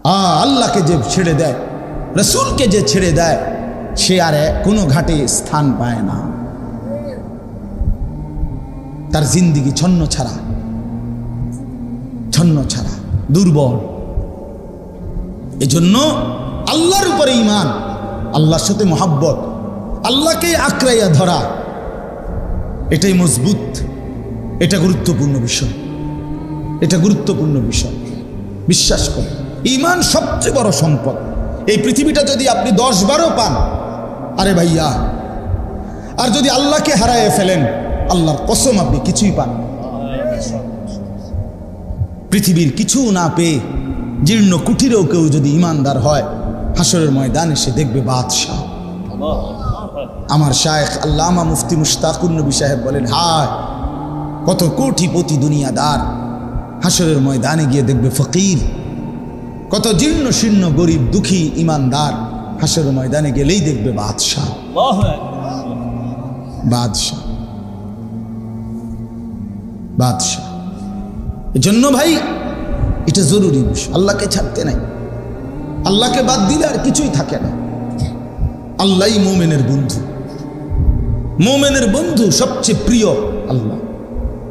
আল্লাহকে যে ছেড়ে দেয়, রসুলকে যে ছেড়ে দেয়, সে আর কোনো ঘাটে স্থান পায় না। তার জিন্দিগি ছন্ন ছাড়া, দুর্বল। এজন্য আল্লাহর উপরে ঈমান, আল্লাহর সাথে মহব্বত, আল্লাহকে আঁকড়াইয়া ধরা, এটাই মজবুত, এটা গুরুত্বপূর্ণ বিষয়, বিশ্বাস করে। ঈমান সবচেয়ে বড় সম্পদ। এই পৃথিবীটা যদি আপনি 10-12 পান, আরে ভাইয়া, আর যদি আল্লাহকে হারায় ফেলেন, আল্লাহর কসম আপনি কিছুই পান না। পৃথিবীর কিছু না পেয়ে জীর্ণ কুঠিরেও কেউ যদি ইমানদার হয়, হাসরের ময়দানে সে দেখবে বাদশাহ। আমার শায়েখ আল্লামা মুফতি মুশতাকুর নবী সাহেব বলেন, হায় কত কোটিপতি দুনিয়াদার হাসরের ময়দানে গিয়ে দেখবে ফকির, কত জীর্ণ শীর্ণ গরিব দুঃখী ইমানদার হাসরের ময়দানে গেলেই দেখবে বাদশাহ। এজন্য ভাই এটা জরুরি বিষয়, আল্লাহকে ছাড়তে নাই। আল্লাহকে বাদ দিলে আর কিছুই থাকে না। আল্লাহই মোমেনের বন্ধু, সবচেয়ে প্রিয় আল্লাহ।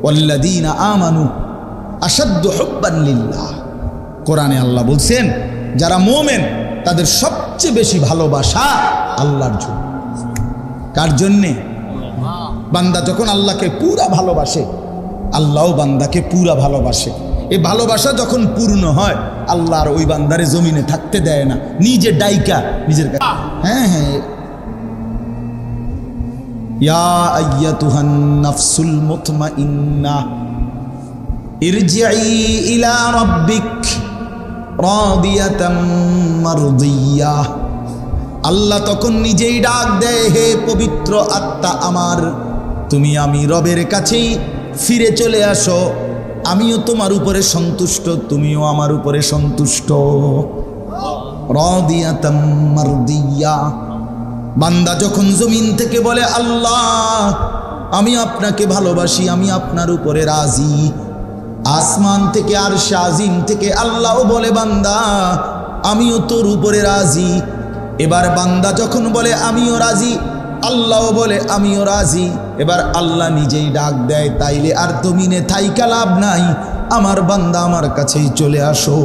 ওয়াল্লাযীনা আমানু আশাদ্দু হুব্বান লিল্লাহ। কোরআনে আল্লাহ বলছেন, যারা মোমেন তাদের সবচেয়ে বেশি ভালোবাসা আল্লাহর জন্য। কার জন্যে? বান্দা যখন আল্লাহকে পুরা ভালোবাসে, আল্লাহও বান্দাকে পুরা ভালোবাসে। এই ভালোবাসা যখন পূর্ণ হয়, আল্লাহর ওই বান্দারে জমিনে থাকতে দেয় না, নিজে ডাইকা নিজের কাছে। হ্যাঁ, ইয়া আইয়াতুহান নাফসুল মুতমাইন্নাহ ইরজিই ইলা রাব্বিক রাদিয়াতাম মারদিয়াহ। আল্লাহ তখন নিজেই ডাক দেয়, হে পবিত্র আত্মা আমার, আমি রবের কাছেই ফিরে চলে আসো, আমিও তোমার উপরে সন্তুষ্ট, তুমিও আমার উপরে সন্তুষ্ট। রাদিয়াতাম মারদিয়াহ। বান্দা যখন জমিন থেকে বলে, আল্লাহ আমি আপনাকে ভালোবাসি, আমি আপনার উপরে রাজি, আসমান থেকে আরশে আজিম থেকে আল্লাহও বলে, বান্দা আমিও তোর উপরে রাজি। এবার বান্দা যখন বলে আমিও রাজি, আল্লাহও বলে আমিও রাজি। এবার আল্লাহ নিজেই ডাক দেয়, তাইলে আর জমিনে থাইকা লাভ নাই, আমার বান্দা আমার কাছেই চলে আসো।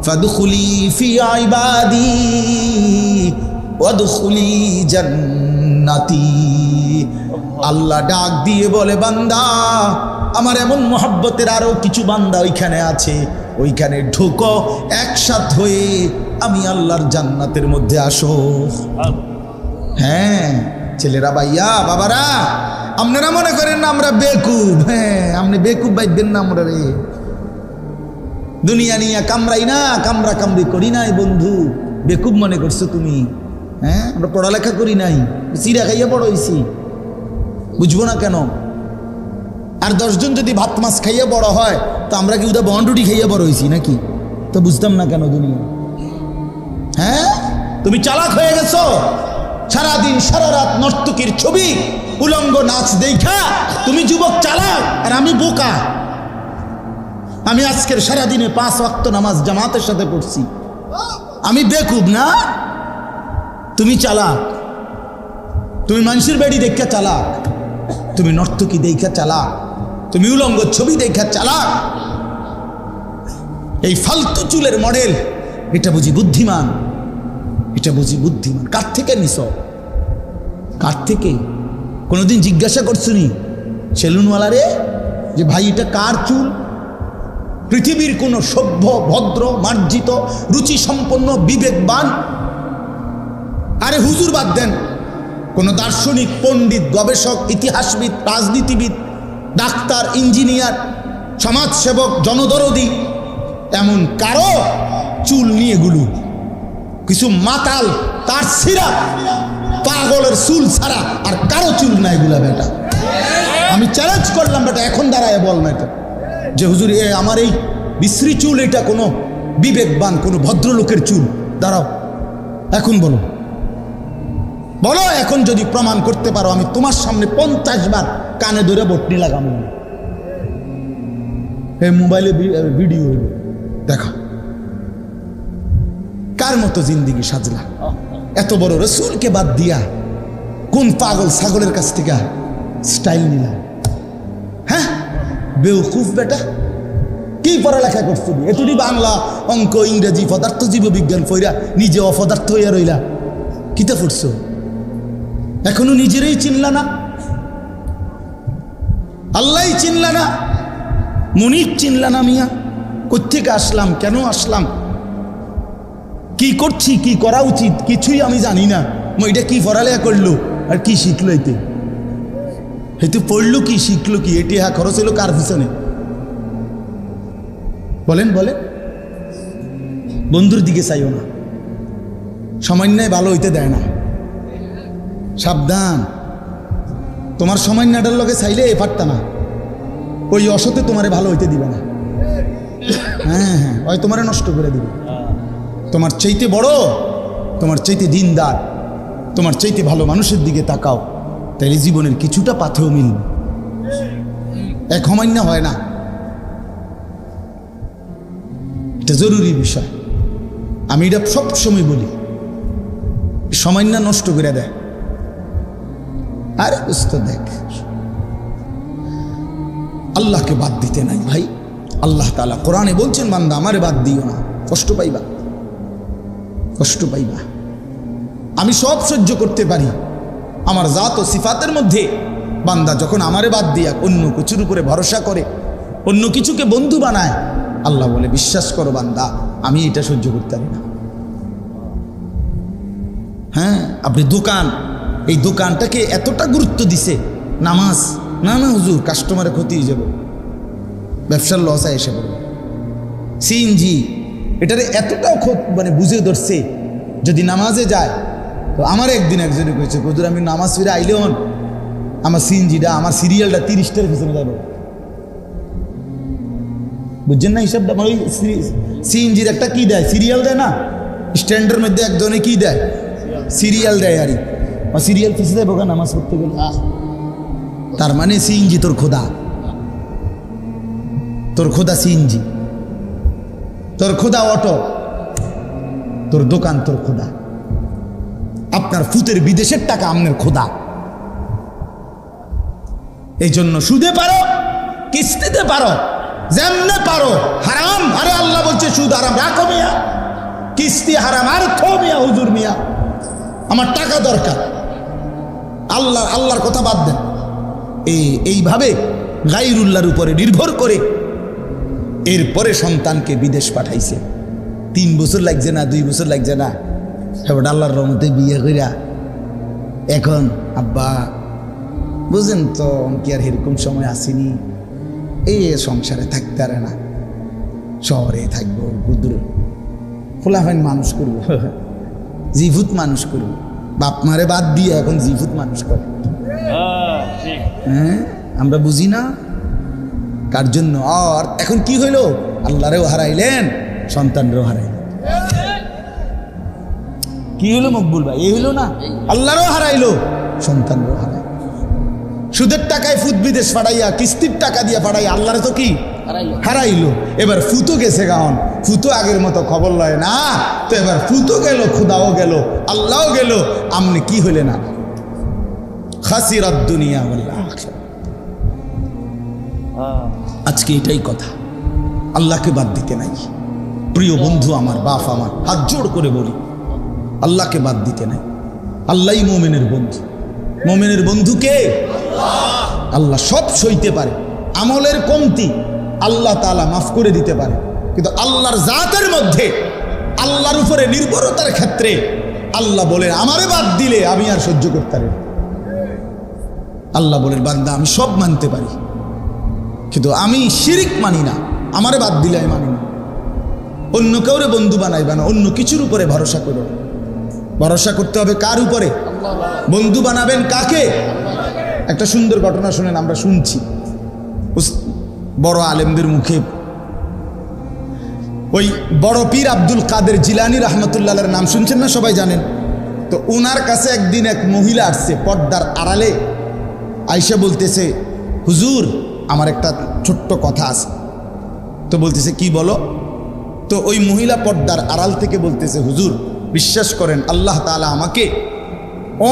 ফাদখুলি ফি ইবাদি ওয়াদখুলি জান্নাতি। আল্লাহ ডাক দিয়ে বলে, বান্দা আমার এমন মহব্বতের আরো কিছু বান্দা ওইখানে আছে, ওইখানে ঢোকো, একসাথ হয়ে আমি আল্লাহর জান্নাতের মধ্যে আসো। হ্যাঁ ছেলেরা, ভাইয়া, বাবারা, আপনারা মনে করেন না আমরা বেকুব? হ্যাঁ, আপনি বেকুব বাইবেন না আমরা রে। দুনিয়া নিয়ে কামড়াই না, কামড়া কামড়ি করি নাই বন্ধু। বেকুব মনে করছো তুমি? হ্যাঁ, আমরা পড়ালেখা করি নাই, চিরা খাইয়া বড় হয়েছি, বুঝবো না কেন? আর 10 জন যদি ভাত মাছ খাইয়া বড় হয়, তো আমরা কি ওটা বন্ডুটি খাইয়া বড় হয়েছি নাকি? তো বুঝতাম না কেন দুনিয়া? হ্যাঁ, তুমি চালাক হয়ে গেছো। সারাদিন সারা রাত নর্তকীর ছবি, উলঙ্গ নাচ দেখা তুমি যুবক চালাক, আর আমি বোকা। আমি আজকের সারাদিনে 5 ওয়াক্ত নামাজ জামাতের সাথে পড়ছি, আমি বেকুব না? তুমি চালাক, তুমি মানুষের বাড়ি দেখা চালাক, তুমি নর্তকী দেখা চালাক, তুমি উলঙ্গ ছবি দেখা চালাক। এই ফালতু চুলের মডেল, এটা বুঝি বুদ্ধিমান? কার থেকে নিছ? কার থেকে? কোনোদিন জিজ্ঞাসা করছুনি সেলুনওয়ালারে যে ভাই এটা কার চুল? পৃথিবীর কোন সভ্য, ভদ্র, মার্জিত, রুচি সম্পন্ন, বিবেকবান, আরে হুজুর বাদ দেন, কোন দার্শনিক, পণ্ডিত, গবেষক, ইতিহাসবিদ, রাজনীতিবিদ, ডাক্তার, ইঞ্জিনিয়ার, সমাজসেবক, জনদরদি, এমন কারো চুল নিয়ে গুলো? কিছু মাতাল, তার সিরা, পাগলের চুল ছাড়া আর কারো চুল নাই এগুলা বেটা। আমি চ্যালেঞ্জ করলাম বেটা, এখন দাঁড়ায় বল না এটা যে হুজুর আমার এই বিশ্রী চুল, এটা কোনো বিবেকবান, কোনো ভদ্রলোকের চুল? দাঁড়াও, এখন বলো, এখন যদি প্রমাণ করতে পারো, আমি তোমার সামনে 50 বার কানে ধরে বটনি লাগাবো। এই মোবাইলে ভিডিও দেখা, কার মতো জিন্দিগি সাজলা? এত বড় রসুলকে বাদ দিয়া কোন পাগল ছাগলের কাছ থেকে স্টাইল নিলাম? হ্যাঁ, বেউকুফ বেটা, কি পড়ালেখা করছো? এতটি বাংলা, অঙ্ক, ইংরেজি, পদার্থ, জীববিজ্ঞান পড়া নিজে অপদার্থ হইয়া রইলা। কিতা পড়ছো? এখনো নিজেরই চিনলা না, আল্লাহ চিনলা না, মুনির চিনলা না। মিয়া কোত্থেকে আসলাম, কেন আসলাম, কি করছি, কি করা উচিত, কিছুই আমি জানি না। এটা কি পড়ালেখা করলো আর কি শিখলো? এতে পড়লো কি, শিখলো কি? এটি খরচ হলো কার পিছনে? বলেন বলেন। বন্ধুর দিকে চাইও না, সামান্যায় ভালো হইতে দেয় না। সাবধান, তোমার সামান্যটার লগে চাইলে এ পারতা না, ওই অসতে তোমারে ভালো হইতে দিবে না। হ্যাঁ হ্যাঁ, ওই তোমারে নষ্ট করে দিবে। তোমার চাইতে বড়, তোমার চাইতে দিনদার, তোমার চাইতে ভালো মানুষের দিকে তাকাও, তাইলে জীবনের কিছুটা পাথেও মিলবে। এক সামান্য হয় না, এটা জরুরি বিষয়। আমি এটা সবসময় বলি, সামান্য নষ্ট করে দেয়। আরে বুঝতে দেখ, আল্লাহকে বাদ দিতে নাই ভাই। আল্লাহ তাআলা কোরআনে বলছেন, বান্দা আমারে বাদ দিও না, কষ্ট পাইবা, কষ্ট পাইবা। আমি সব সহ্য করতে পারি, আমার জাত ও সিফাতের মধ্যে বান্দা যখন আমারে বাদ দিয়া অন্য কিছুর উপরে ভরসা করে, অন্য কিছুকে বন্ধু বানায়, আল্লাহ বলে বিশ্বাস করো বান্দা, আমি এটা সহ্য করতে পারি না। হ্যাঁ, আপনি দোকান, এই দোকানটাকে এতটা গুরুত্ব দিছে, নামাজ না না হুজুর কাস্টমারের ক্ষতি হয়ে যাবে, ব্যবসার লস এসে পড়বে। সিএনজি এটারে এতটাও মানে বুঝে ধরছে, যদি নামাজে যায় তো আমার একদিন একজনে কইছে, হুজুর আমি নামাজ ফিরে আইলে হন আমার সিএনজিটা, আমার সিরিয়ালটা 30টার পিছনে যাবে। বুঝছেন না হিসাবটা? মানে সিএনজির একটা কি দেয়, সিরিয়াল দেয় না, স্ট্যান্ডের মধ্যে একজনে কি দেয়, সিরিয়াল দেয়। আরই সিরিয়াল পিছিয়ে দেয় বোকা নামাজ পড়তে গেলে। তার মানে সিএনজি তোর খোদা, তোর খোদা সিএনজি, তোর খোদা অটো, তোর দোকান তোর খোদা, আপনার ফুতের বিদেশের টাকা আপনার খোদা। এই জন্য সুদে পারো, কিস্তিতে পারো, যেমনে পারো হারাম। আরে আল্লাহ বলছে সুদ হারাম, রাখো মিয়া, কিস্তি হারাম, আর থো মিয়া, হুজুর মিয়া আমার টাকা দরকার। আল্লাহর কথা বাদ দেন। এইভাবে গায়রুল্লাহর উপরে নির্ভর করে এরপরে সন্তানকে বিদেশ পাঠাইছে। 3 বছর লাগছে না, 2 বছর লাগছে না, এবার আল্লাহর রহমতে বিয়ে কইরা এখন আব্বা বুঝেন তো কি আর এরকম সময় আসেনি, এই সংসারে থাকতে পারে না, শহরে থাকবো, কুদুর খোলাফাইন মানুষ করবো, জিভুত মানুষ করবো। বাপ মারে বাদ দিয়ে এখন জিভুত মানুষ করে। হ্যাঁ, আমরা বুঝি না কার জন্য। আর এখন কি হইল, আল্লাহরেও হারাইলেন, সন্তানরেও হারাইলেন। কি হইল মকবুল ভাই? এই হইল না, আল্লাহরও হারাইলো, সন্তানরেও হারাইল। সুদের টাকায় ফুত বিদেশ পাঠাইয়া, কিস্তির টাকা দিয়ে পাঠাইয়া আল্লাহরে তো কি হারাইলো। এবার ফুতো গেছে গান, ফুতো আগের মতো খবর লয় না, তো এবার ফুতো গেল, খুদাও গেল, আল্লাহও গেল, আমনে কি হইলে না, খাসিরাত দুনিয়া ওয়াল আখিরাহ। আজকে এটাই কথা, আল্লাহকে বাদ দিতে নাই। প্রিয় বন্ধু আমার, বাপ আমার, হাত জোড় করে বলি, আল্লাহকে বাদ দিতে নাই। আল্লাহই মুমিনের বন্ধু। মুমিনের বন্ধু কে? আল্লাহ। সব সইতে পারে, আমলের কমতি আল্লাহ তাআলা মাফ করে দিতে পারে, কিন্তু আল্লাহর জাতের মধ্যে, আল্লাহর উপরে নির্ভরতার ক্ষেত্রে আল্লাহ বলেন আমারে বাদ দিলে আমি আর সহ্য করতে পারি না। আল্লাহ বলেন বান্দা আমি সব মানতে পারি, কিন্তু আমি শিরিক মানি না, আমারে বাদ দিলে আমি মানি না। অন্য কাউরে বন্ধু বানাইবা না, অন্য কিছুর উপরে ভরসা করো। ভরসা করতে হবে কার উপরে? বন্ধু বানাবেন কাকে? একটা সুন্দর ঘটনা শুনেন, আমরা শুনছি বড় আলেমদের মুখে। ওই বড় পীর আব্দুল কাদের জিলানী রহমতুল্লাহর নাম শুনছেন না? সবাই জানেন তো। ওনার কাছে একদিন এক মহিলা আসছে পর্দার আড়ালে, আইসা বলতেছে, হুজুর আমার একটা ছোট্ট কথা আছে। তো বলতেছে কি বলো? তো তো ওই মহিলা পর্দার আড়াল থেকে বলতেছে, হুজুর বিশ্বাস করেন আল্লাহ তাআলা আমাকে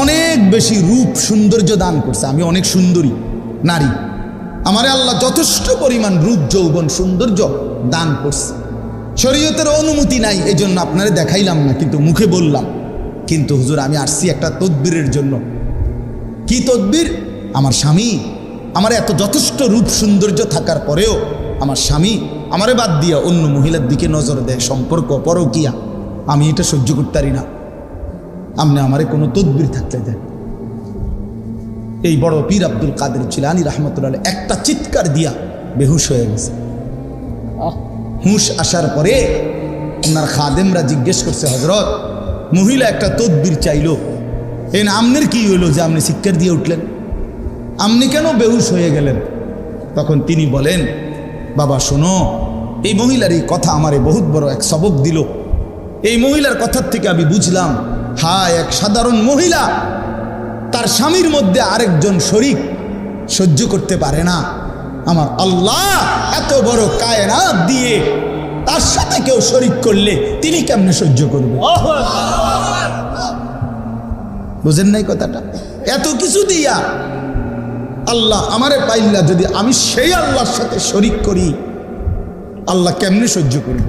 অনেক বেশি রূপ সৌন্দর্য দান করছে, আমি অনেক সুন্দরী নারী, আমারে আল্লাহ যথেষ্ট পরিমাণ রূপ যৌবন সৌন্দর্য দান করছে, শরীয়তের অনুমতি নাই এই জন্য আপনারে দেখাইলাম না, কিন্তু মুখে বললাম। কিন্তু হুজুর আমি আসছি একটা তদবিরের জন্য। কি তদবির? আমার স্বামী আমার এত যথেষ্ট রূপ সৌন্দর্য থাকার পরেও আমার স্বামী আমারে বাদ দিয়া অন্য মহিলার দিকে নজর দেয়, সম্পর্ক পরকিয়া, আমি এটা সহ্য করতে পারি না, আপনি আমারে কোনো তদবির থাকতে দেন। এই বড় পীর আব্দুল কাদের জিলানী রাহমাতুল্লাহ একটা চিৎকার দিয়া বেহুশ হয়ে গেছে। হুঁশ আসার পরে ওনার খাদেমরা জিজ্ঞেস করছে, হজরত মহিলা একটা তদবির চাইলো, এই না আমনের কি হইলো যে আপনি চিৎকার দিয়ে উঠলেন, আপনি কেন বেহুশ হয়ে গেলেন? তখন তিনি বলেন, বাবা শোনো, এই মহিলার এই কথা আমারে বহুত বড় এক সবক দিল। এই মহিলার কথার থেকে আমি বুঝলাম, হায় এক সাধারণ মহিলা তার স্বামীর মধ্যে আরেকজন শরীক সহ্য করতে পারে না, আমার আল্লাহ এত বড় কায়নাত দিয়ে তার সাথে কেউ শরীক করলে তিনি কেমনে সহ্য করবে? বুঝেন নাই কথাটা? এত কিছু দিয়া আল্লাহ আমারে পাইলা যদি আমি সেই আল্লাহর সাথে শরীক করি, আল্লাহ কেমনে সহ্য করবে?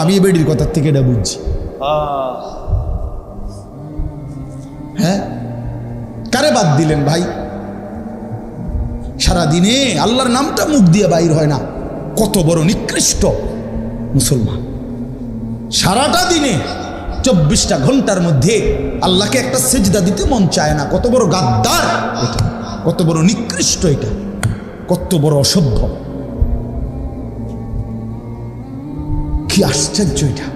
আমি এই বেডির কথার থেকে এটা বুঝছি। হ্যাঁ, কারে বাদ দিলেন ভাই? সারাদিনে আল্লাহর নামটা মুখ দিয়ে বাইর হয় না, কত বড় নিকৃষ্ট মুসলমান। সারাটা দিনে 24টা ঘন্টার মধ্যে আল্লাহকে একটা সেজদা দিতে মন চায় না, কত বড় গাদ্দার এটা, কত বড় নিকৃষ্ট এটা, কত বড় অসভ্য, কি আশ্চর্য এটা!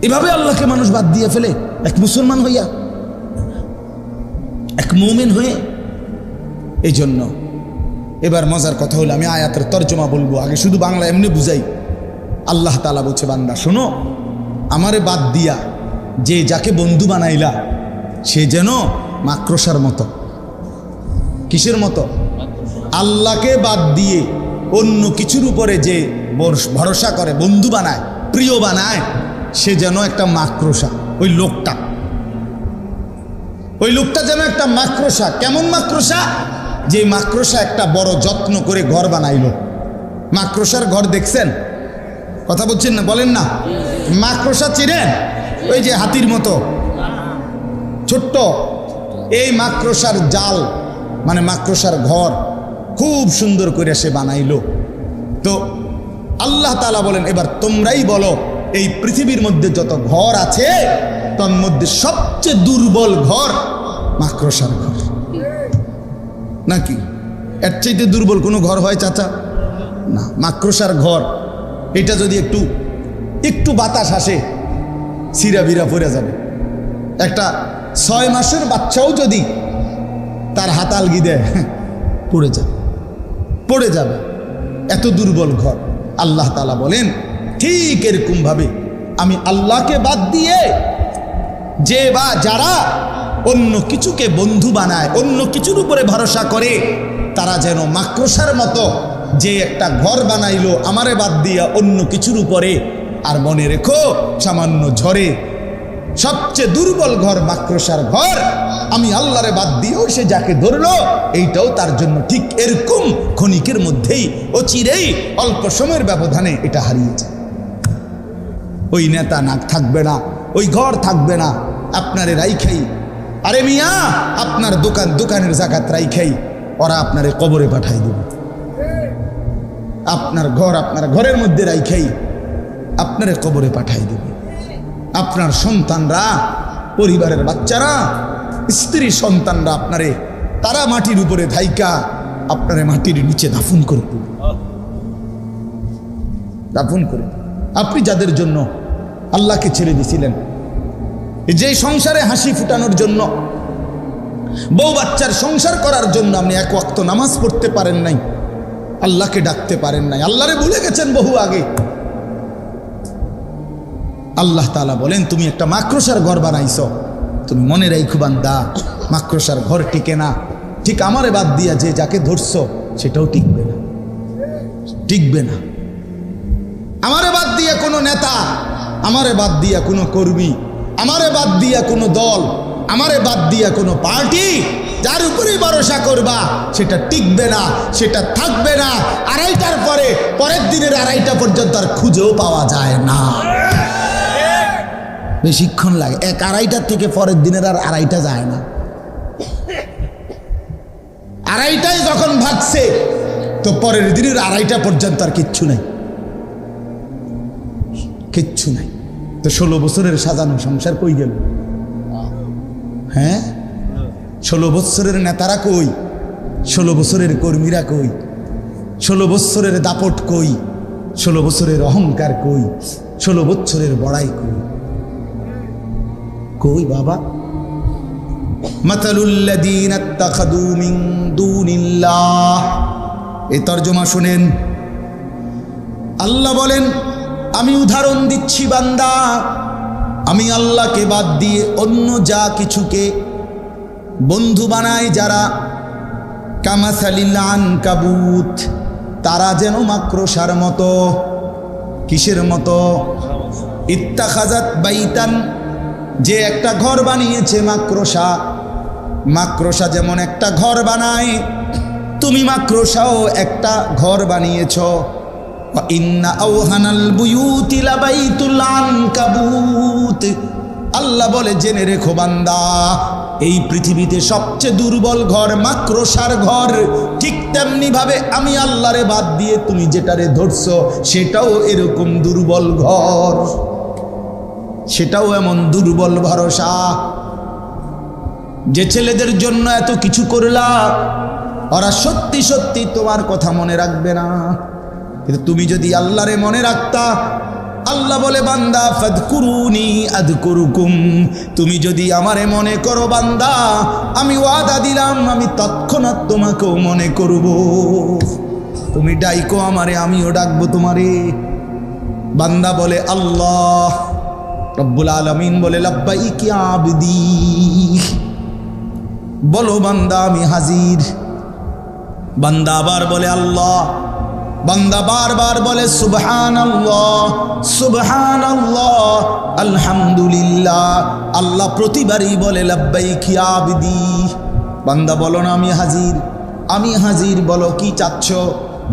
এভাবে আল্লাহকে মানুষ বাদ দিয়ে ফেলে এক মুসলমান হইয়া, এক মুমিন হয়ে। এই জন্য এবার মজার কথা হলো, আমি আয়াতের তর্জমা বলবো, আগে শুধু বাংলা এমনি বুঝাই। আল্লাহ তাআলা বলছে, বান্দা শোনো, আমারে বাদ দিয়া যে যাকে বন্ধু বানাইলা সে যেন মাকড়সার মতো। কিসের মতো? আল্লাহকে বাদ দিয়ে অন্য কিছুর উপরে যে ভরসা করে, বন্ধু বানায়, প্রিয় বানায়, সে যেন একটা মাকড়সা। ওই লোকটা যেন একটা মাকড়সা। কেমন মাকড়সা? যে মাকড়সা একটা বড় যত্ন করে ঘর বানাইলো। মাকড়সার ঘর দেখছেন? কথা বলছেন না? বলেন না। মাকড়সা চিনেন? ওই যে হাতির মতো ছোট্ট, এই মাকড়সার জাল মানে মাকড়সার ঘর খুব সুন্দর করে সে বানাইলো। তো আল্লাহ তাআলা বলেন, এবার তোমরাই বলো, এই পৃথিবীর মধ্যে যত ঘর আছে তার মধ্যে সবচেয়ে দুর্বল ঘর মাকড়সার ঘর, নাকি? এর চাইতে দুর্বল কোনো ঘর হয় চাচা? না, মাকড়সার ঘর। এটা যদি একটু বাতাস আসে, সিরা বিরা পড়ে যাবে। একটা 6 মাসের বাচ্চাও যদি তার হাত আলগি দেয়, পড়ে যাবে, এত দুর্বল ঘর। আল্লাহ তাআলা বলেন, ঠিক এরকম ভাবে আমি আল্লাহকে বাদ দিয়ে যে বা যারা অন্য কিছুকে বন্ধু বানায়, অন্য কিছুর উপরে ভরসা করে, তারা যেন মাকড়সার মতো যে একটা ঘর বানাইলো আমারে বাদ দিয়া অন্য কিছুর উপরে। আর মনে রেখো, সামান্য ঝড়ে সবচেয়ে দুর্বল ঘর মাকড়সার ঘর, আমি আল্লাহরে বাদ দিয়েও সে যাকে ধরলো, এইটাও তার জন্য ঠিক এরকম ক্ষণিকের মধ্যেই, অচিরেই, অল্প সময়ের ব্যবধানে এটা হারিয়েছে। ওই নেতা না থাকবে না, ওই ঘর থাকবে না, আপনারে রাইখাই, আরে মিয়া আপনার দোকানের জাকাত রাইখাই ওরা আপনারে কবরে পাঠাই দেবে। আপনার ঘরের মধ্যে রাইখাই আপনারে কবরে পাঠাই দেবে। আপনার সন্তানরা, পরিবারের বাচ্চারা, স্ত্রী সন্তানরা তারা মাটির উপরে ধাইকা আপনারে মাটির নিচে দাফন করে দেবে। আপনি যাদের জন্য আল্লাহকে ছেড়ে দিয়েছিলেন, যে সংসারে হাসি ফুটানোর জন্য, বউ বাচ্চার সংসার করার জন্য আপনি এক ওয়াক্ত নামাজ পড়তে পারেন নাই, আল্লাহকে ডাকতে পারেন নাই, আল্লাহরে ভুলে গেছেন বহু আগে। আল্লাহ তাআলা বলেন, তুমি একটা মাকড়সার ঘর বানাইছো, তুমি মনে রাখো বান্দা, মাকড়সার ঘর টিকে না। ঠিক আমারে বাদ দিয়া যে যাকে ধরছো সেটাও টিকবে না। আমার কোনো নেতা, আমারে বাদ দিয়া কোনো কর্মী, আমারে বাদ দিয়া কোনো দল, আমারে বাদ দিয়া কোনো পার্টি, যার উপরেই ভরসা করবা সেটা টিকবে না, সেটা থাকবে না। আড়াইটার পরে পরের দিনের আড়াইটা পর্যন্ত আর খুঁজেও পাওয়া যায় না। বেশিক্ষণ লাগে, এক আড়াইটার থেকে পরের দিনের আর আড়াইটা যায় না। আড়াইটায় যখন ভাগছে তো পরের দিনের আড়াইটা পর্যন্ত আর কিচ্ছু নাই, কিচ্ছু নাই। তো 16 বছরের সাজানো সংসার কই গেল? হ্যাঁ, 16 বছরের নেতারা কই? 16 বছরের কর্মীরা কই? 16 বছরের দাপট কই? 16 বছরের অহংকার কই? 16 বছরের বড়াই কই? কই বাবা? মাতালুল্লাযীনা ইত্তাখাযু মিন দুনিল্লাহ, এই তরজমা শুনেন। আল্লাহ বলেন, আমি উদাহরণ দিচ্ছি বান্দা, আমি আল্লাহকে বাদ দিয়ে অন্য যা কিছুকে বন্ধু বানায় যারা, কামাসালিল আনকাবুত, তারা যেন মাকড়সার মতো। কিসের মতো? ইত্তাখাযাত বাইতান, যে একটা ঘর বানিয়েছে মাকড়সা। মাকড়সা যেমন একটা ঘর বানায়, তুমি মাকড়সাও একটা ঘর বানিয়েছ। ইন্না আওহানাল বুয়ুতি লাবাইতুল আনকাবুত, আল্লাহ বলে জেনে রেখো বান্দা, এই পৃথিবীতে সবচেয়ে দুর্বল ঘর মাকড়সার ঘর। ঠিক তেমনি ভাবে আমি আল্লাহরে বাদ দিয়ে তুমি যেটারে ধরছো সেটাও এরকম দুর্বল ঘর, সেটাও এমন দুর্বল ভরসা। যে ছেলেদের জন্য এত কিছু করলা, ওরা সত্যি সত্যি তোমার কথা মনে রাখবে না, কিন্তু তুমি যদি আল্লাহরে মনে রাখতা, আল্লাহ বলে বান্দা ফাদকুরুনি আযকুরুকুম, তুমি যদি আমারে মনে করো বান্দা, আমি ওয়াদা দিলাম আমি তৎক্ষণাৎ তোমাকেও মনে করব। তুমি ডাইকো আমারে, আমিও ডাকবো তোমারে। বান্দা বলে আল্লাহ, রব্বুল আলামিন বলে লাব্বাইক ইয়া আবদি, বলো বান্দা আমি হাজির। বান্দা আবার বলে আল্লাহ, বান্দা বারবার বলে সুবহানাল্লাহ সুবহানাল্লাহ আলহামদুলিল্লাহ। আল্লাহ প্রতিবারই বলে লাব্বাইক ইয়া আবদি, বান্দা বলো না আমি হাজির, আমি হাজির, বলো কি চাচ্ছ।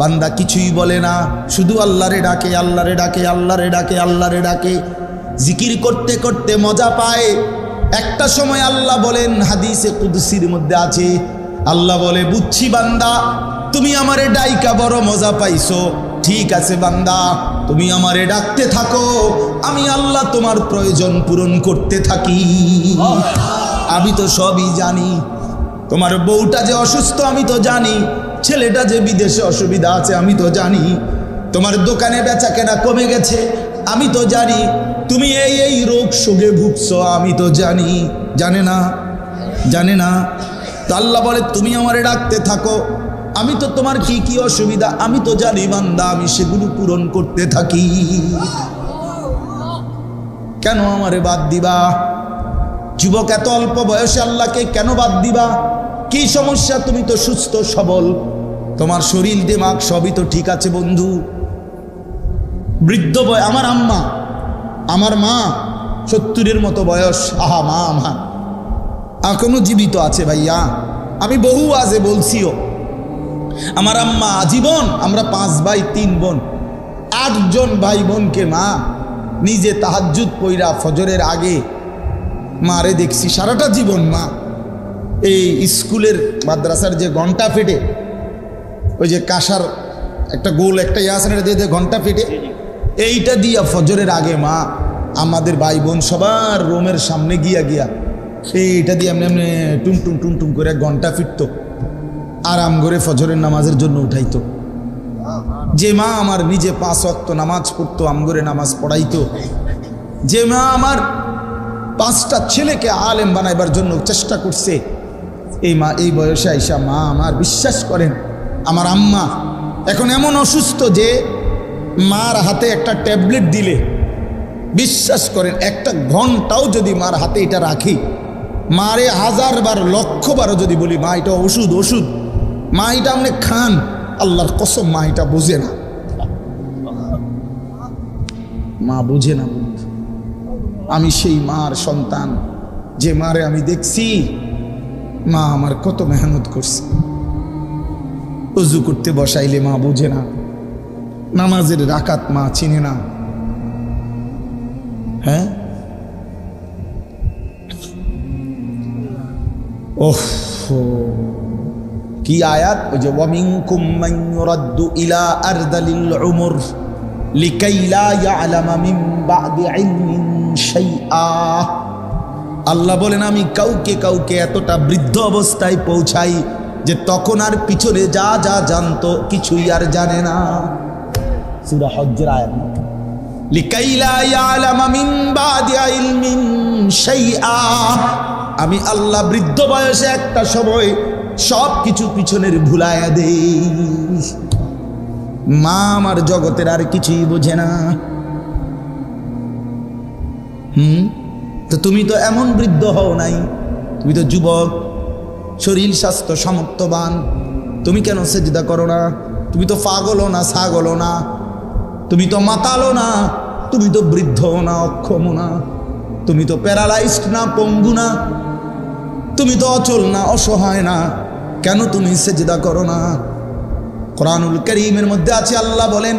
বান্দা কিছুই বলে না, শুধু আল্লাহরে ডাকে, আল্লাহরে ডাকে, আল্লাহরে ডাকে, আল্লাহরে ডাকে। জিকির করতে করতে মজা পায়। একটা সময় আল্লাহ বলেন, হাদিসে কুদসির মধ্যে আছে, আল্লাহ বলে বুঝছি বান্দা তুমি আমারে ডাইকা বড় মজা পাইছো, ঠিক আছে বান্দা তুমি আমারে ডাকতে থাকো, আমি আল্লাহ তোমার প্রয়োজন পূরণ করতে থাকি। আমি তো সবই জানি, তোমার বউটা যে অসুস্থ আমি তো জানি, ছেলেটা যে বিদেশে অসুবিধা আছে আমি তো জানি, তোমার দোকানে বেচা কেনা কমে গেছে আমি তো জানি, তুমি এই এই রোগ শোকে ভুগছো আমি তো জানি। জানে না? জানে না? তো আল্লাহ বলে তুমি আমারে ডাকতে থাকো, আমি তো তোমার কি কি অসুবিধা আমি তো জানি বান্দা, আমি সেগুলো পূরণ করতে থাকি। কেন আমারে বাদ দিবা? যুবক, এত অল্প বয়সে আল্লাহকে কেন বাদ দিবা? কি সমস্যা? তুমি তো সুস্থ সবল, তোমার শরীর দিমাগ সবই তো ঠিক আছে বন্ধু। বৃদ্ধ বয়, আমার আম্মা, আমার মা 70-এর মতো বয়স, আহা মা আমার এখনো জীবিত আছে ভাইয়া। আমি বহু আজে বলছিও, আমার আম্মা আজীবন, আমরা 5 ভাই 3 বোন, 8 জন ভাই বোনকে মা নিজে তাহাজ্জুদ পইরা ফজরের আগে মারে দেখছি সারাটা জীবন। মা এই স্কুলের মাদ্রাসার যে ঘন্টা ফেটে, ওই যে কাঁসার একটা গোল একটা ইয়াসনের দিয়ে ঘন্টা ফেটে, এইটা দিয়া ফজরের আগে মা আমাদের ভাই বোন সবার রুমের সামনে গিয়া গিয়া এইটা দিয়ে এমনি এমনি টুম টুম টুম টুম করে ঘন্টা ফিরতো, আরাম করে ফজরের নামাজের জন্য উঠাইতো। যে মা আমার নিজে 5 ওয়াক্ত নামাজ পড়তো, আমগরে নামাজ পড়াইতো, যে মা আমার 5টা ছেলেকে আলেম বানাইবার জন্য চেষ্টা করছে, এই মা এই বয়সে আইসা মা আমার, বিশ্বাস করেন আমার আম্মা এখন এমন অসুস্থ যে মার হাতে একটা ট্যাবলেট দিলে, বিশ্বাস করেন একটা ঘন্টাও যদি মার হাতে এটা রাখি, মারে 1000 বার 1,00,000 বারও যদি বলি মা এটা ওষুধ ওষুধ, মা এটা আপনি খান, আল্লাহর কসম মা এটা বোঝে না। মা বুঝে না বন্ধু। আমি সেই মার সন্তান, যে মারে আমি দেখছি মা আমার কত মেহনত করছে। উজু করতে বসাইলে মা বুঝে না, নামাজের রাকাত মা চিনে না। হ্যাঁ, ওহ কি আয়াত! ওই যে ওয়ামিনকুম মান ইউরাদ্দু ইলা আরদালিল উমর লিকাই লা ইয়ালামা মিন বা'দি ইলমিন শাইআ। আল্লাহ বলেন আমি কাউকে কাউকে এতটা বৃদ্ধ অবস্থায় পৌঁছাই যে তখন আর পিছনে যা যা জানতো কিছুই আর জানে না। সূরা হজ্জের আয়াত। লিকাই লা ইয়ালামা মিন বা'দি ইলমিন শাইআ। আমি আল্লাহ বৃদ্ধ বয়সে একটা সময় সব কিছু পিছনের ভুলাইয়া দেই। মা আমার জগতের আর কিছুই বোঝে না। তো তুমি তো এমন বৃদ্ধ হও নাই, তুমি তো যুবক, শরীর স্বাস্থ্য সামর্থ্যবান, তুমি কেন সেজদা করো না? তুমি তো পাগলও না, ছাগলও না, তুমি তো মাতালও না, তুমি তো বৃদ্ধ না, অক্ষম না, তুমি তো প্যারালাইজড না, পঙ্গু না, তুমি তো অচল না, অসহায় না, কেন তুমি সেজদা করো না? কোরআনুল কারীমের মধ্যে আছে, আল্লাহ বলেন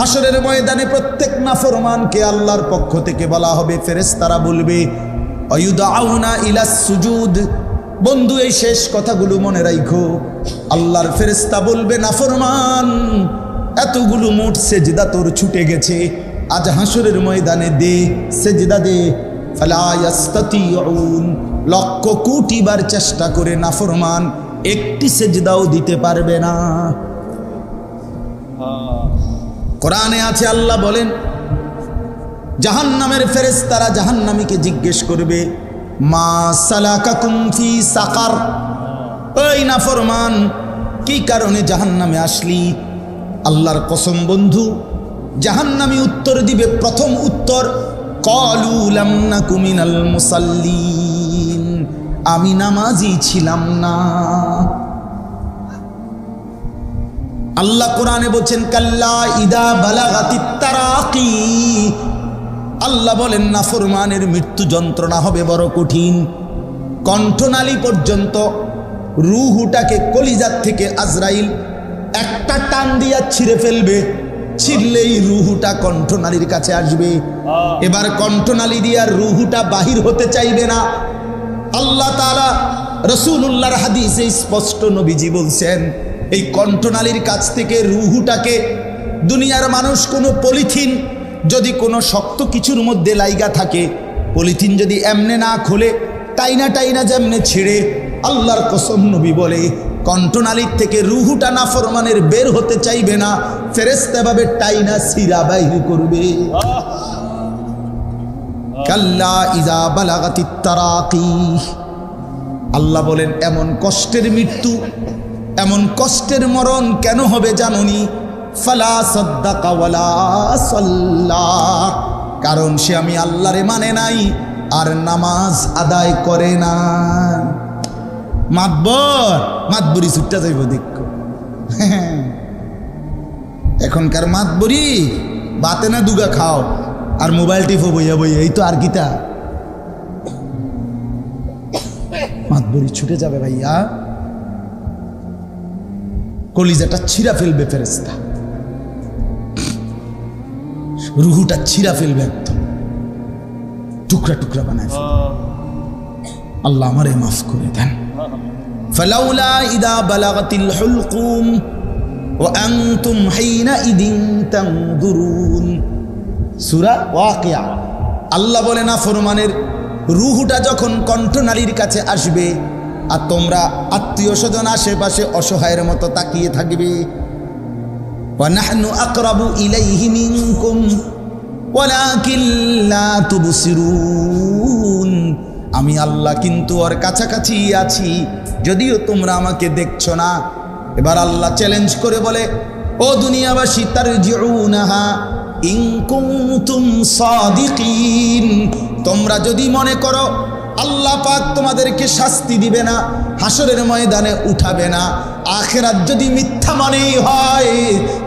হাসরের ময়দানে প্রত্যেক নাফরমানকে আল্লাহর পক্ষ থেকে বলা হবে, ফেরেশতারা বলবে আয়ুদাউনা ইলাস সুজুদ। বন্ধু এই শেষ কথাগুলো মনে রাখো। আল্লাহর ফেরেশতা বলবে নাফরমান এতগুলো মোট সেজদা তোর ছুটে গেছে, আজ হাসরের ময়দানে দে, সেজদা দে। ফালা ইয়াস্তাতিউন, লক্ষ কোটি বার চেষ্টা করে নাফরমান একটি সেজদাও দিতে পারবে না। কোরআনে আছে, আল্লাহ বলেন জাহান্নামের ফেরেশতারা জাহান্নামীকে জিজ্ঞেস করবে মা সালাকাকুম ফি সাকার। ওই নাফরমান কি কারণে জাহান্নামে আসলি? আল্লাহর কসম বন্ধু, জাহান্নামী উত্তর দিবে, প্রথম উত্তর ক্বালু লাম নাকু মিনাল মুসাল্লিন, আমি নামাজি ছিলাম না। আল্লাহ কোরআনে বলছেন কাল্লা ইদা বালাগাতিত তারাকি। আল্লাহ বলেন নাফরমানের মৃত্যু যন্ত্রণা হবে বড় কঠিন। কণ্ঠনালী পর্যন্ত রূহটাকে কলিজার থেকে আজরাইল একটা টান দিয়া ছিঁড়ে ফেলবে, ছিঁড়লেই রূহটা কণ্ঠনালীর কাছে আসবে। এবার কণ্ঠনালী দিয়া রূহটা বাহির হতে চাইবে না। আল্লাহ তাআলা রাসূলুল্লাহর হাদিসে স্পষ্ট নবীজি বলছেন এই কণ্ঠনালীর কাছ থেকে রূহটাকে দুনিয়ার মানুষ কোনো পলিথিন যদি কোনো শক্ত কিছুর মধ্যে লাইগা থাকে, পলিথিন যদি এমনে না খোলে, টাইনা টাইনা যেমনে ছিঁড়ে, আল্লাহর কসম নবী বলে কণ্ঠনালীর থেকে রূহটা নাফরমানের বের হতে চাইবে না, ফেরেশতা ভাবে টাইনা ছিঁড়া বাইর করবে। কাল্লা ইযা বালাগাতিত তারাকি। আল্লাহ বলেন এমন কষ্টের মৃত্যু, এমন কষ্টের মরণ কেন হবে জানোনি? ফালা সাদ্দাকা ওয়ালা সাল্লা, কারণ সে আমি আল্লাহরে মানে নাই আর নামাজ আদায় করে না। মাতবরি ছুটটা যাইব দেখো। এখনকার মাতবরি বাতে না দুগা খাও আর মোবাইল টিপো বইয়া বইয়া, এই তো আর কিতা। মাতবরি ছুটে যাবে ভাইয়া, কলিজাটা ছিঁড়া ফেলবে ফেরেশতা, রুহুটা ছিঁড়া ফেলবে, একদম টুকরা টুকরা বানায় ফেলবে। আল্লাহ আমারে মাফ করে দেন। ফালাউলা ইদা বালাগাতিল হুলকুম ওয়া আনতুম হিনাইদিন তানজুরুন। সূরা ওয়াকিয়া। আল্লাহ বলে নাফরমানের রুহুটা যখন কণ্ঠনালীর কাছে আসবে আর তোমরা আত্মীয় স্বজন আশেপাশে অসহায়ের মতো তাকিয়ে থাকবে। ওয়া নাহনু আকরাবু ইলাইহি মিনকুম ওয়ালাকিন লা তুবসিরুন। আমি আল্লাহ কিন্তু ওর কাছাকাছি আছি, যদিও তোমরা আমাকে দেখছো না। এবার আল্লাহ চ্যালেঞ্জ করে বলে, ও দুনিয়াবাসী, তারজিউনাহা ইন কুনতুম সাদিকিন, তোমরা যদি মনে করো আল্লাহ পাক তোমাদেরকে শাস্তি দিবে না, হাসরের ময়দানে উঠাবে না, আখিরাত যদি মিথ্যা মনেই হয়,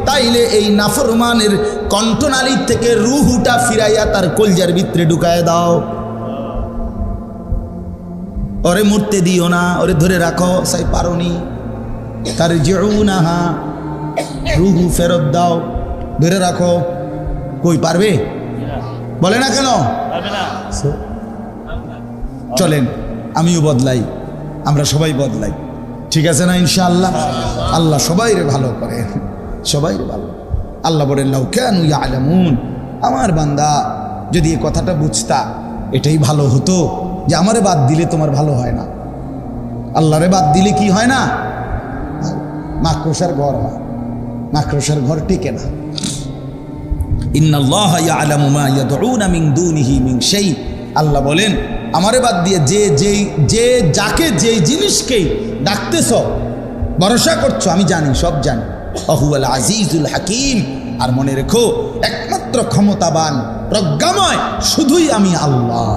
তাইলে এই নাফরমানের কণ্ঠনালীর থেকে রুহুটা ফিরাইয়া তার কলজার ভিতরে ঢুকায় দাও। ওরে মরতে দিও না, ওরে ধরে রাখো, সাই পারোনি, তার জিউনাহা, রুহু ফেরত দাও, ধরে রাখো। কই পারবে? বলে না কেন? চলেন আমিও বদলাই, আমরা সবাই বদলাই, ঠিক আছে না ইনশাআল্লাহ? আল্লাহ সবাই রে ভালো করে, সবাই রে ভালো। আল্লাহ বলেন লাউ কানু ইয়ালামুন, আমার বান্দা যদি এই কথাটা বুঝতা, এটাই ভালো হতো যে আমারে বাদ দিলে তোমার ভালো হয় না, আল্লাহরে বাদ দিলে কি হয় না? মাকড়সার ঘর হয়, মাকড়সার ঘর টিকে না। ইন্নাল্লাহা ইয়ালামু মা ইয়াদউনা মিন দুনিহি মিন শাই, আল্লাহ বলেন আমারে বাদ দিয়ে যে যাকে যে জিনিসকে ডাকতেছ, ভরসা করছো, আমি জানি, সব জানি। আহুয়াল আজিজুল হাকিম, আর মনে রেখো একমাত্র ক্ষমতাবান প্রজ্ঞাময় শুধুই আমি আল্লাহ।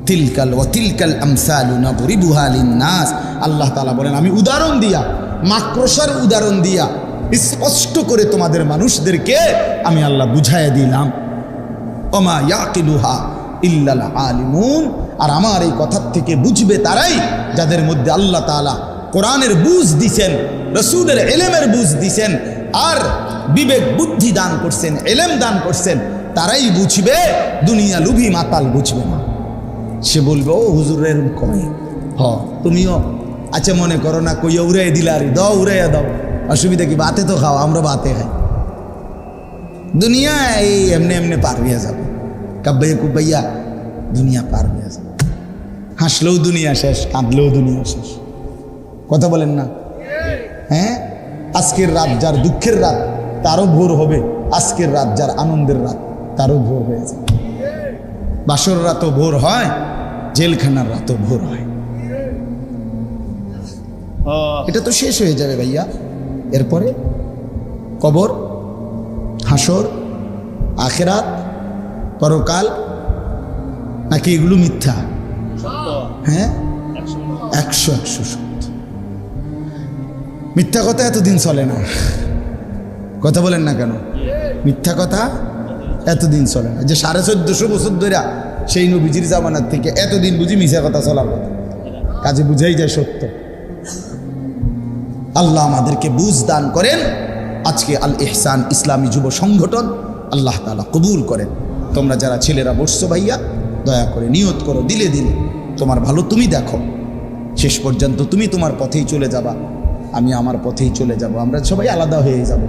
তিলকাল ওয়া তিলকাল আমসালু নাদরিবুহা লিন-নাস, আল্লাহ তাআলা বলেন আমি উদাহরণ দিয়া, মাকড়সার উদাহরণ দিয়া স্পষ্ট করে তোমাদের মানুষদেরকে আমি আল্লাহ বুঝাইয়া দিলাম। ওমা ইয়াকিলুহা ইল্লাল আলিমুন, আর আমার এই কথার থেকে বুঝবে তারাই যাদের মধ্যে আল্লাহ তাআলা কোরআনের বুঝ দিছেন, রসুলের ইলমের বুঝ দিছেন, আর বিবেক বুদ্ধি দান করছেন, ইলম দান করছেন, তারাই বুঝবে। দুনিয়া লুভি মাতাল বুঝবে না। সে বলবে ও হুজুরের কমে তুমিও আচ্ছা মনে করো না, কইয়া উড়াই দিলা, আর দাও উড়াইয়া দাও, অসুবিধা কি? বাতে তো খাও, আমরা বাতে খাই। দুনিয়া এই এমনি এমনি পার হয়ে যাবে, কাব্বাইয়া কুব্বাইয়া দুনিয়া পার হয়ে যাবে। হাসলেও দুনিয়া শেষ, কাঁদলেও দুনিয়া শেষ। কথা বলেন না? হ্যাঁ, আজকের রাত যার দুঃখের রাত তারও ভোর হবে, আজকের রাত যার আনন্দের রাত তারও ভোর হয়ে যাবে। বাসর রাতও ভোর হয়, জেলখানার রাতও ভোর হয়। এটা তো শেষ হয়ে যাবে ভাইয়া। এরপরে কবর, হাসর, আখিরাত, পরকাল, নাকি এগুলো মিথ্যা? হ্যাঁ, 100 সত্য। মিথ্যা কথা এতদিন চলে না, কথা বলেন না কেন? মিথ্যা কথা এতদিন চলে না। যে 1450 বছর ধরে সেই নবীজির জামানার থেকে এতদিন বুঝি মিথ্যা কথা চলার কথা, কাজে বুঝাই যায় সত্য। আল্লাহ আমাদেরকে বুঝ দান করেন। আজকে আল ইহসান ইসলামী যুব সংগঠন আল্লাহ তাআলা কবুল করেন। তোমরা যারা ছেলেরা বসছো ভাইয়া, দয়া করে নিয়ত করো, দিলে দিলে তোমার ভালো তুমি দেখো, শেষ পর্যন্ত তুমি তোমার পথেই চলে যাবা, আমি আমার পথেই চলে যাব, আমরা সবাই আলাদা হয়ে যাব।